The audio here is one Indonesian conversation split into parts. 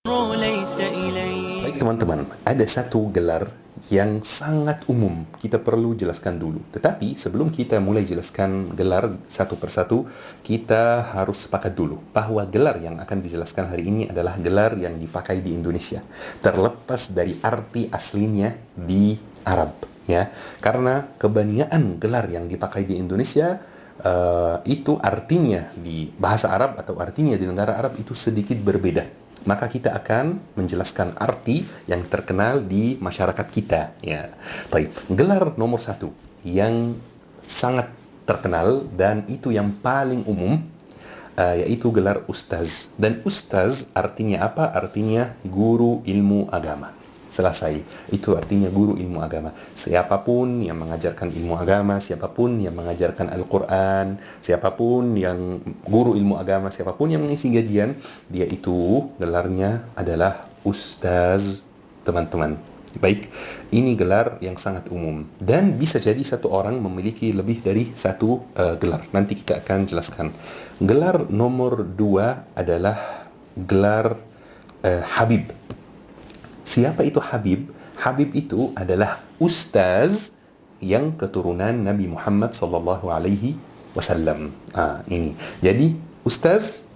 ليس إليه. Baik teman-teman, ada satu gelar yang sangat umum kita perlu jelaskan dulu. Tetapi sebelum kita mulai jelaskan gelar satu persatu, kita harus sepakat dulu bahwa gelar yang akan dijelaskan hari ini adalah gelar yang dipakai di Indonesia, terlepas dari arti aslinya di Arab, ya. Karena kebanyakan gelar yang dipakai di Indonesia itu artinya di bahasa Arab atau artinya di negara Arab itu sedikit berbeda. Maka kita akan menjelaskan arti yang terkenal di masyarakat kita, ya. Baik, gelar nomor satu yang sangat terkenal dan itu yang paling umum, yaitu gelar ustaz. Dan ustaz artinya apa? Artinya guru ilmu agama. Selesai. Itu artinya guru ilmu agama. Siapapun yang mengajarkan ilmu agama, siapapun yang mengajarkan Al-Quran, siapapun yang guru ilmu agama, siapapun yang mengisi gajian, dia itu gelarnya adalah ustaz, teman-teman. Baik, ini gelar yang sangat umum dan bisa jadi satu orang memiliki lebih dari satu gelar. Nanti kita akan jelaskan. Gelar nomor dua adalah gelar Habib. Siapa itu Habib? Habib itu adalah ustaz yang keturunan Nabi Muhammad sallallahu alaihi wasallam. Ini. Jadi ustaz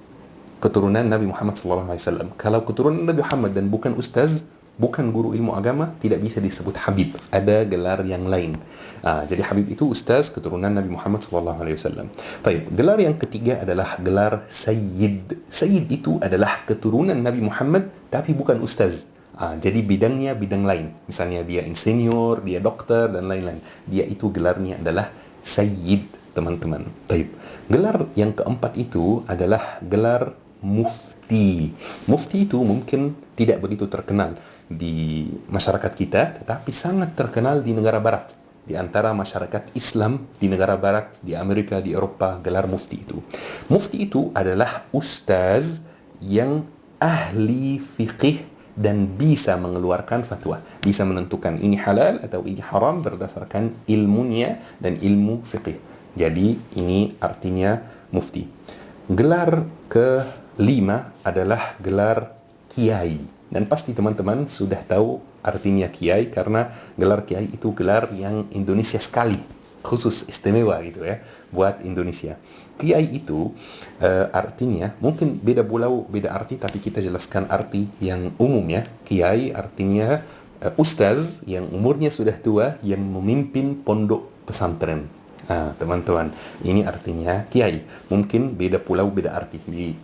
keturunan Nabi Muhammad sallallahu alaihi wasallam. Kalau keturunan Nabi Muhammad dan bukan ustaz, bukan guru ilmu agama, tidak bisa disebut Habib. Ada gelar yang lain. Jadi Habib itu ustaz keturunan Nabi Muhammad sallallahu alaihi wasallam. Baik, gelar yang ketiga adalah gelar Sayyid. Sayyid itu adalah keturunan Nabi Muhammad tapi bukan ustaz. Jadi bidangnya bidang lain. Misalnya dia insinyur, dia dokter, dan lain-lain. Dia itu gelarnya adalah Sayyid, teman-teman. Baik. Gelar yang keempat itu adalah gelar Mufti. Mufti itu mungkin tidak begitu terkenal di masyarakat kita, tetapi sangat terkenal di negara barat. Di antara masyarakat Islam di negara barat, di Amerika, di Eropa, gelar Mufti itu. Mufti itu adalah ustaz yang ahli fiqih dan bisa mengeluarkan fatwa, bisa menentukan ini halal atau ini haram berdasarkan ilmunya dan ilmu fiqih. Jadi ini artinya mufti. Gelar kelima adalah gelar kiai. Dan pasti teman-teman sudah tahu artinya kiai karena gelar kiai itu gelar yang Indonesia sekali, khusus istimewa gitu ya buat Indonesia. Kiai itu artinya mungkin beda pulau beda arti, tapi kita jelaskan arti yang umum ya. Kiai artinya ustaz yang umurnya sudah tua yang memimpin pondok pesantren. Teman-teman, ini artinya kiai. Mungkin beda pulau beda arti, di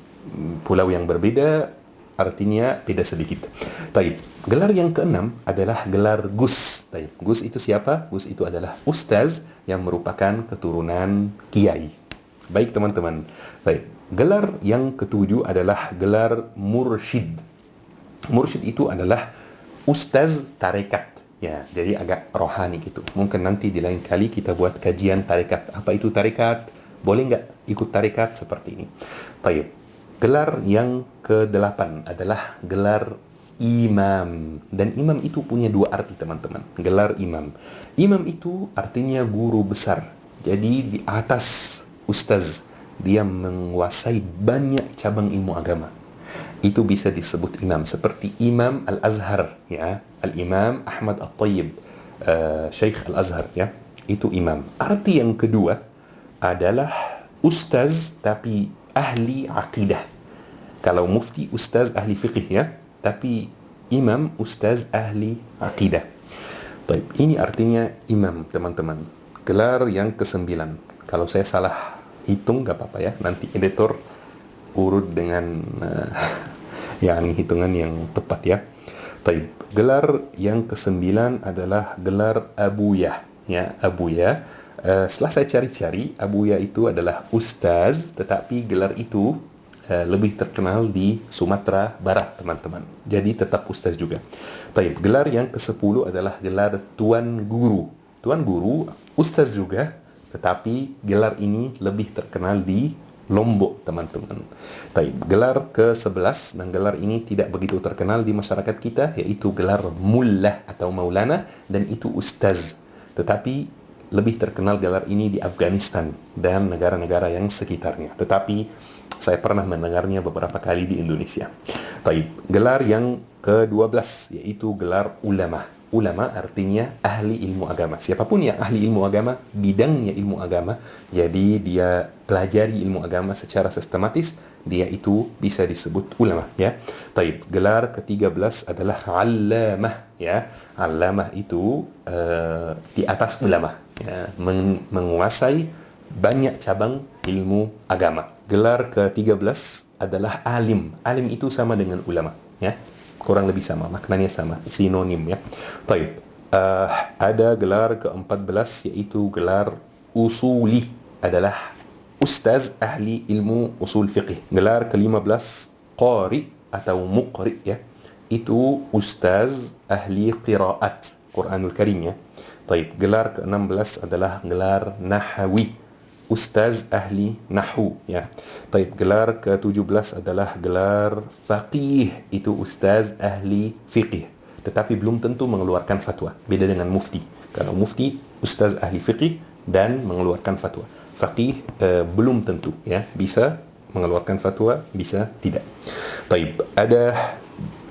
pulau yang berbeda artinya beda sedikit. Taib. Gelar yang keenam adalah gelar Gus. Taib. Gus itu siapa? Gus itu adalah ustaz yang merupakan keturunan kiai. Baik teman-teman. Taib. Gelar yang ketujuh adalah gelar Mursyid. Mursyid itu adalah ustaz tarekat. Ya, jadi agak rohani gitu. Mungkin nanti di lain kali kita buat kajian tarekat. Apa itu tarekat? Boleh nggak ikut tarekat seperti ini? Taib. Gelar yang ke-8 adalah gelar imam. Dan imam itu punya dua arti teman-teman. Gelar imam. Imam itu artinya guru besar. Jadi di atas ustaz, dia menguasai banyak cabang ilmu agama. Itu bisa disebut imam. Seperti Imam Al-Azhar, ya. Al-Imam Ahmad At-Tayyib, Syekh Al-Azhar, ya. Itu imam. Arti yang kedua adalah ustaz tapi ahli aqidah. Kalau mufti ustaz ahli fiqih ya, tapi imam ustaz ahli aqidah. Baik, ini artinya imam teman-teman. Gelar yang ke-9. Kalau saya salah hitung gak apa-apa ya, nanti editor urut dengan yang hitungan yang tepat ya. Baik, gelar yang ke-9 adalah gelar Abuya ya, Abuya. Setelah saya cari-cari, Abuya itu adalah ustaz, tetapi gelar itu lebih terkenal di Sumatera Barat, teman-teman. Jadi tetap ustaz juga. Taib, gelar yang ke-10 adalah gelar Tuan Guru. Tuan Guru, ustaz juga, tetapi gelar ini lebih terkenal di Lombok, teman-teman. Taib, gelar ke-11 dan gelar ini tidak begitu terkenal di masyarakat kita, yaitu gelar Mullah atau Maulana, dan itu ustaz. Tetapi lebih terkenal gelar ini di Afghanistan dan negara-negara yang sekitarnya. Tetapi Saya pernah mendengarnya beberapa kali di Indonesia. Taib, gelar yang ke-12 yaitu gelar ulama. Ulama artinya ahli ilmu agama. Siapapun yang ahli ilmu agama, bidangnya ilmu agama, jadi dia pelajari ilmu agama secara sistematis, dia itu bisa disebut ulama, ya. Taib, gelar ke-13 adalah allamah, ya. Allamah itu di atas ulama, ya, menguasai banyak cabang ilmu agama. Gelar ke-13 adalah alim. Alim itu sama dengan ulama, ya. Kurang lebih sama, maknanya sama, sinonim, ya. Taib. Ada gelar ke-14 yaitu gelar usuli, adalah ustaz ahli ilmu usul fiqih. Gelar ke-15 qari atau muqri, ya. Itu ustaz ahli qiraat Quranul Karim, ya. Taib. Gelar ke-16 adalah gelar nahawi, ustaz ahli nahu, ya. Taib, gelar ke-17 adalah gelar faqih, itu ustaz ahli fiqih, tetapi belum tentu mengeluarkan fatwa. Beda dengan mufti. Kalau mufti ustaz ahli fiqih dan mengeluarkan fatwa. Faqih belum tentu, ya, bisa mengeluarkan fatwa, bisa tidak. Taib, ada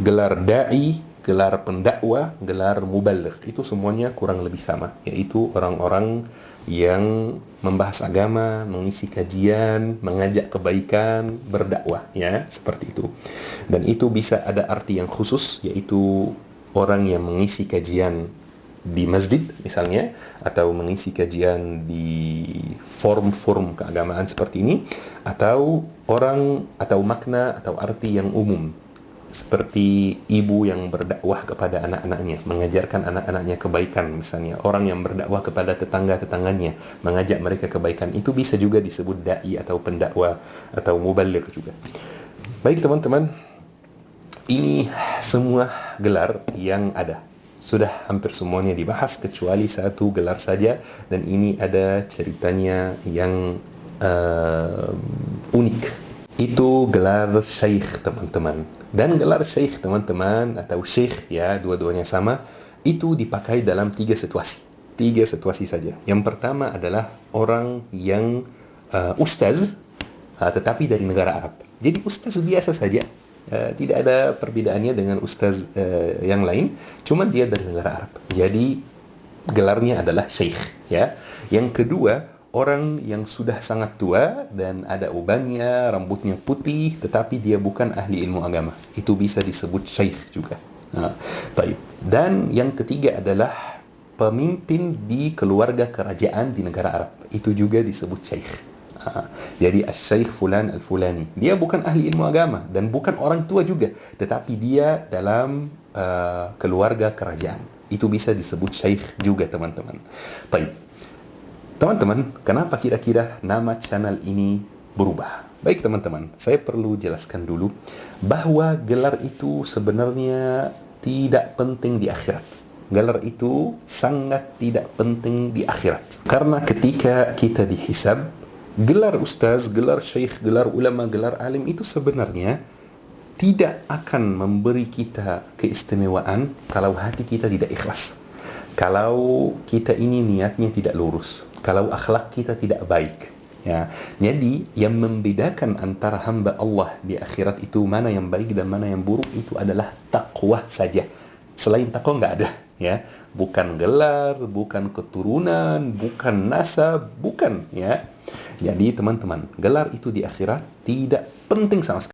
gelar dai, gelar pendakwa, gelar muballigh. Itu semuanya kurang lebih sama, yaitu orang-orang yang membahas agama, mengisi kajian, mengajak kebaikan, berdakwah, ya, seperti itu. Dan itu bisa ada arti yang khusus, yaitu orang yang mengisi kajian di masjid misalnya, atau mengisi kajian di forum-forum keagamaan seperti ini, atau orang atau makna atau arti yang umum, seperti ibu yang berdakwah kepada anak-anaknya, mengajarkan anak-anaknya kebaikan misalnya, orang yang berdakwah kepada tetangga-tetangganya, mengajak mereka kebaikan, itu bisa juga disebut dai atau pendakwa atau muballigh juga. Baik teman-teman, ini semua gelar yang ada. Sudah hampir semuanya dibahas kecuali satu gelar saja, dan ini ada ceritanya yang unik. Itu gelar syekh, teman-teman. Dan gelar syekh, teman-teman, atau syekh, ya, dua-duanya sama, itu dipakai dalam 3 situasi. 3 situasi saja. Yang pertama adalah orang yang ustaz, tetapi dari negara Arab. Jadi ustaz biasa saja, tidak ada perbedaannya dengan ustaz yang lain, cuma dia dari negara Arab. Jadi gelarnya adalah syekh, ya. Yang kedua, orang yang sudah sangat tua dan ada ubannya, rambutnya putih, tetapi dia bukan ahli ilmu agama. Itu bisa disebut syekh juga. Taib. Dan yang ketiga adalah pemimpin di keluarga kerajaan di negara Arab. Itu juga disebut syekh. Jadi asy-syekh fulan al-fulani. Dia bukan ahli ilmu agama dan bukan orang tua juga, tetapi dia dalam keluarga kerajaan. Itu bisa disebut syekh juga, teman-teman. Taib. Teman-teman, kenapa kira-kira nama channel ini berubah? Baik teman-teman, saya perlu jelaskan dulu bahwa gelar itu sebenarnya tidak penting di akhirat. Gelar itu sangat tidak penting di akhirat. Karena ketika kita dihisab, gelar ustaz, gelar syekh, gelar ulama, gelar alim itu sebenarnya tidak akan memberi kita keistimewaan kalau hati kita tidak ikhlas. Kalau kita ini niatnya tidak lurus, kalau akhlak kita tidak baik, ya. Jadi yang membedakan antara hamba Allah di akhirat itu mana yang baik dan mana yang buruk itu adalah takwa saja. Selain takwa nggak ada, ya. Bukan gelar, bukan keturunan, bukan nasab, bukan, ya. Jadi teman-teman, gelar itu di akhirat tidak penting sama sekali.